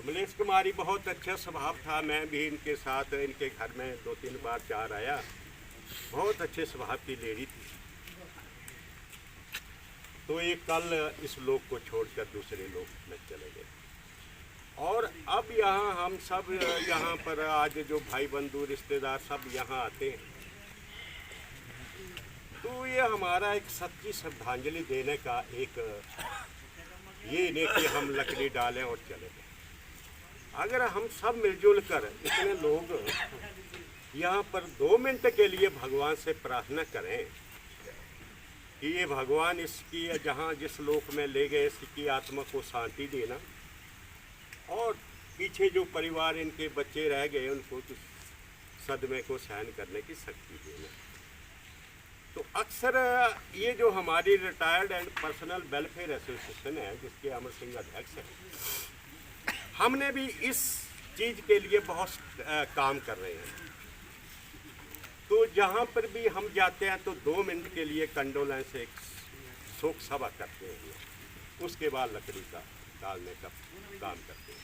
कमलेश कुमारी बहुत अच्छा स्वभाव था। मैं भी इनके साथ इनके घर में 2-3 बार चार आया। बहुत अच्छे स्वभाव की लेडी थी। तो ये कल इस लोक को छोड़कर दूसरे लोक में चले गए। और अब यहाँ हम सब यहाँ पर आज जो भाई बंधु रिश्तेदार सब यहाँ आते हैं, तो ये हमारा एक सच्ची श्रद्धांजलि देने का एक ये नहीं कि हम लकड़ी डालें और चले गए। अगर हम सब मिलजुल कर इतने लोग यहाँ पर 2 मिनट के लिए भगवान से प्रार्थना करें कि ये भगवान इसकी जहाँ जिस लोक में ले गए इसकी आत्मा को शांति देना, और पीछे जो परिवार इनके बच्चे रह गए उनको कुछ सदमे को सहन करने की शक्ति देना। तो अक्सर ये जो हमारी retired and personal welfare association है, जिसके अमर सिंह अध्यक्ष हैं, हमने भी इस चीज़ के लिए बहुत काम कर रहे हैं। तो जहाँ पर भी हम जाते हैं तो 2 मिनट के लिए कंडोलेंस एक शोक सभा करते हैं, उसके बाद लकड़ी का डालने का काम करते हैं।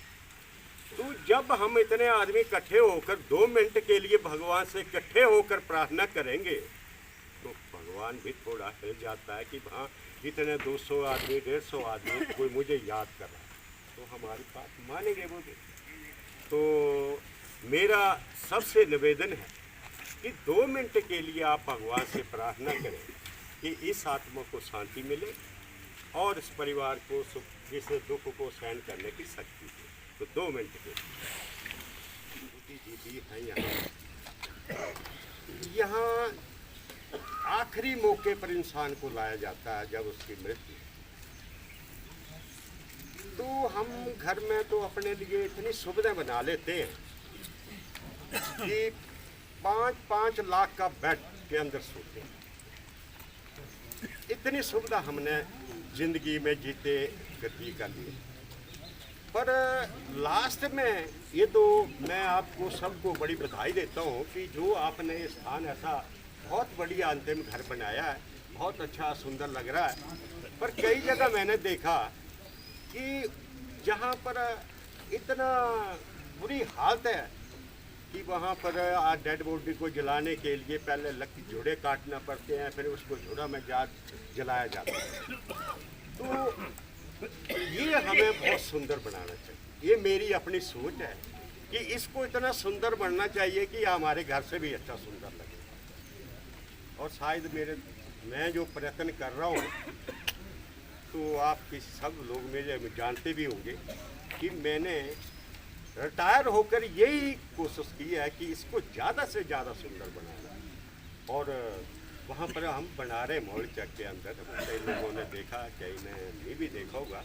तो जब हम इतने आदमी इकट्ठे होकर 2 मिनट के लिए भगवान से इकट्ठे होकर प्रार्थना करेंगे तो भगवान भी थोड़ा हिल जाता है कि हाँ इतने 200 आदमी 150 आदमी कोई मुझे याद कर रहा है, तो हमारी बात मानेंगे वो भी। तो मेरा सबसे निवेदन है कि 2 मिनट के लिए आप भगवान से प्रार्थना करें कि इस आत्मा को शांति मिले और इस परिवार को सुख इस दुख को सहन करने की शक्ति दे। तो 2 मिनट के लिए दीदी हैं यहाँ आखिरी मौके पर इंसान को लाया जाता है जब उसकी मृत्यु। तो हम घर में तो अपने लिए इतनी सुविधा बना लेते हैं कि 5-5 लाख का बेड के अंदर सोते हैं। इतनी सुविधा हमने जिंदगी में जीते गति कर ली। पर लास्ट में ये तो मैं आपको सबको बड़ी बधाई देता हूँ कि जो आपने ये स्थान ऐसा बहुत बढ़िया अंतिम घर बनाया है, बहुत अच्छा सुंदर लग रहा है। पर कई जगह मैंने देखा कि जहाँ पर इतना बुरी हालत है कि वहाँ पर डेड बॉडी को जलाने के लिए पहले लकड़ी जोड़े काटना पड़ते हैं, फिर उसको जोड़ा में जलाया जाता है। तो ये हमें बहुत सुंदर बनाना चाहिए। ये मेरी अपनी सोच है कि इसको इतना सुंदर बनना चाहिए कि हमारे घर से भी अच्छा सुंदर लगे। और शायद मैं जो प्रयत्न कर रहा हूँ तो आपके सब लोग मुझे जानते भी होंगे कि मैंने रिटायर होकर यही कोशिश की है कि इसको ज़्यादा से ज़्यादा सुंदर बनाना। और वहाँ पर हम बना रहे मॉल चक के अंदर, कई लोगों ने देखा, कई ने ये भी देखा होगा।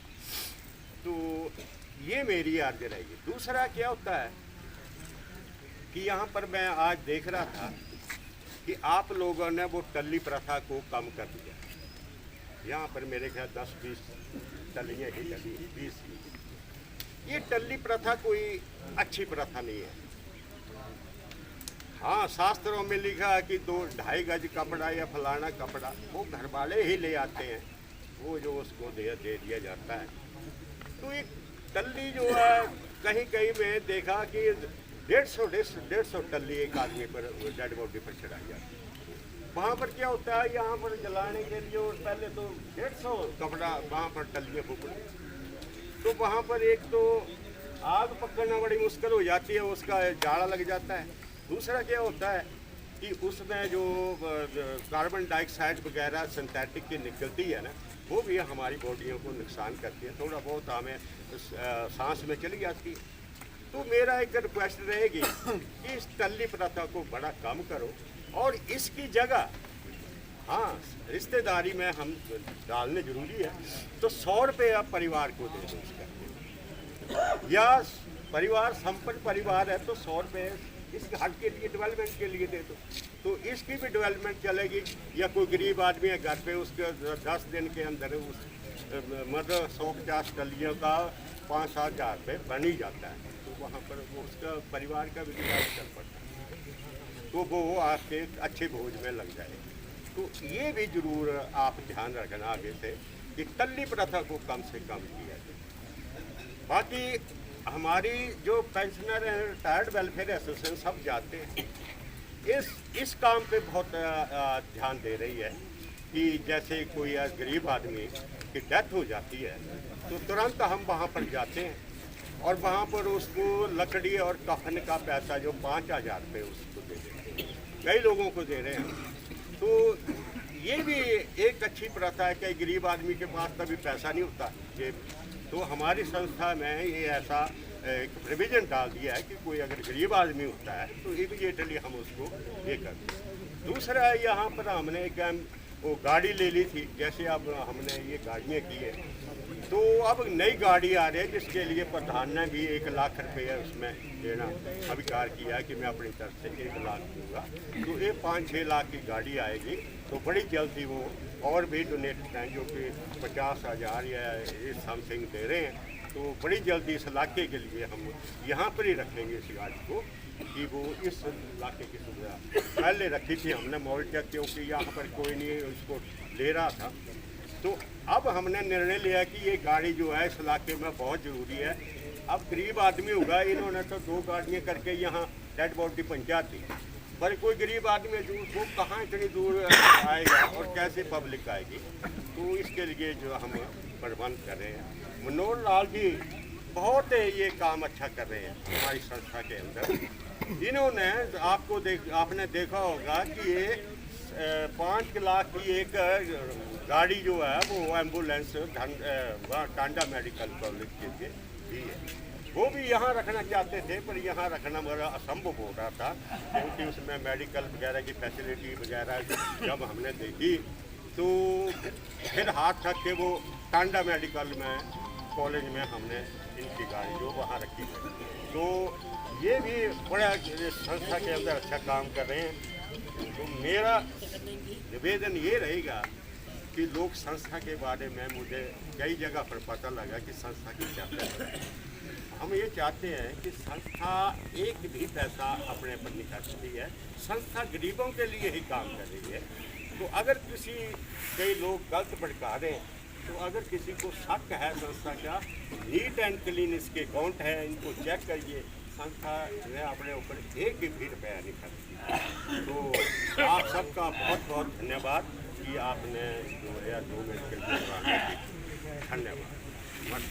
तो ये मेरी अर्ज रहेगी। दूसरा क्या होता है कि यहाँ पर मैं आज देख रहा था कि आप लोगों ने वो टल्ली प्रथा को कम कर दिया। यहाँ पर मेरे ख्याल 10-20 टल्लियाँ ही टली, 20 ही। ये टल्ली प्रथा कोई अच्छी प्रथा नहीं है। हाँ, शास्त्रों में लिखा है कि 2-2.5 गज कपड़ा या फलाना कपड़ा वो घर वाले ही ले आते हैं, वो जो उसको दे दिया जाता है। तो एक टल्ली जो है कहीं कहीं में देखा कि 150 टल्ली एक आदमी पर डेड बॉडी पर चढ़ाई जाती है। वहाँ पर क्या होता है, यहाँ पर जलाने के लिए और पहले तो 150 कपड़ा वहाँ पर टल्लियाँ फूकने, तो वहाँ पर एक तो आग पकड़ना बड़ी मुश्किल हो जाती है, उसका जाड़ा लग जाता है। दूसरा क्या होता है कि उसमें जो कार्बन डाइऑक्साइड वगैरह सिंथेटिक की निकलती है ना, वो भी हमारी बॉडियों को नुकसान करती है, थोड़ा बहुत हमें सांस में चली जाती है। तो मेरा एक रिक्वेस्ट रहेगी कि इस टल्ली प्रथा को बड़ा कम करो और इसकी जगह हाँ रिश्तेदारी में हम डालने जरूरी है तो 100 रुपये आप परिवार को दे दो इसका, या परिवार संपन्न परिवार है तो 100 रुपये इस घर के लिए डेवलपमेंट के लिए दे दो, तो इसकी भी डेवलपमेंट चलेगी। या कोई गरीब आदमी है घर पे, उसके 10 दिन के अंदर उस मतलब 150 टल्लियों का 5-7 हज़ार रुपये बन ही जाता है, तो वहाँ पर वो उसका परिवार का भी गुजारा चल पड़ता है, तो वो आपके अच्छे भोज में लग जाए। तो ये भी जरूर आप ध्यान रखना आगे से कि टल्ली प्रथा को कम से कम किया जाए। बाकी हमारी जो पेंशनर हैं, रिटायर्ड वेलफेयर एसोसिएशन सब जाते हैं, इस काम पे बहुत ध्यान दे रही है कि जैसे कोई गरीब आदमी की डेथ हो जाती है तो तुरंत हम वहाँ पर जाते हैं और वहाँ पर उसको लकड़ी और कफन का पैसा जो 5,000 रुपये उसको दे देते हैं, कई लोगों को दे रहे हैं। तो ये भी एक अच्छी प्रथा है कि गरीब आदमी के पास कभी पैसा नहीं होता ये, तो हमारी संस्था में ये ऐसा एक प्रोविज़न डाल दिया है कि कोई अगर गरीब आदमी होता है तो इमीडिएटली हम उसको ये करते हैं। दूसरा यहाँ पर हमने एक वो गाड़ी ले ली थी, जैसे अब हमने ये गाड़ियाँ की है तो अब नई गाड़ी आ रही है जिसके लिए प्रधान ने भी 1 लाख रुपये उसमें देना अभिकार किया कि मैं अपनी तरफ से 1 लाख दूँगा। तो ये 5-6 लाख की गाड़ी आएगी तो बड़ी जल्दी वो और भी डोनेट हैं जो कि 50,000 या इस समथिंग दे रहे हैं। तो बड़ी जल्दी इस इलाके के लिए हम यहाँ पर ही रखेंगे इस गाड़ी को कि वो इस इलाके की सुविधा पहले रखी थी हमने मोल्टेक, क्योंकि यहाँ पर कोई नहीं उसको ले रहा था। तो अब हमने निर्णय लिया कि ये गाड़ी जो है इस इलाके में बहुत ज़रूरी है। अब गरीब आदमी होगा, इन्होंने तो 2 गाड़ियाँ करके यहाँ डेड बॉडी पहुँचा दी, पर कोई गरीब आदमी जो वो कहाँ इतनी दूर आएगा और कैसे पब्लिक आएगी, तो इसके लिए जो हम प्रबंध कर रहे हैं। मनोहर लाल जी बहुत ये काम अच्छा कर रहे हैं हमारी संस्था के अंदर। इन्होंने आपने देखा होगा कि ये 5 लाख की एक गाड़ी जो है वो एम्बुलेंस टांडा मेडिकल कॉलेज के लिए दी है। वो भी यहाँ रखना चाहते थे पर यहाँ रखना बड़ा असंभव हो रहा था, क्योंकि उसमें मेडिकल वगैरह की फैसिलिटी वगैरह जब हमने देखी तो फिर हाथ रख के वो टांडा मेडिकल में कॉलेज में हमने इनकी गाड़ी जो वहाँ रखी है। तो ये भी बड़ा संस्था के अंदर अच्छा काम कर रहे हैं। तो मेरा निवेदन ये रहेगा कि लोग संस्था के बारे में, मुझे कई जगह पर पता लगा कि संस्था की क्या है। हम ये चाहते हैं कि संस्था एक भी पैसा अपने पर नहीं खर्चती है, संस्था गरीबों के लिए ही काम कर रही है। तो अगर कई लोग गलत भड़का रहे हैं, तो अगर किसी को शक है संस्था का, नीट एंड क्लीन इसके अकाउंट है, इनको चेक करिए। संस्था ने अपने ऊपर एक भी रुपया नहीं खर्च। तो आप सबका बहुत बहुत धन्यवाद कि आपने जो है 2 मिनट के लिए धन्यवाद।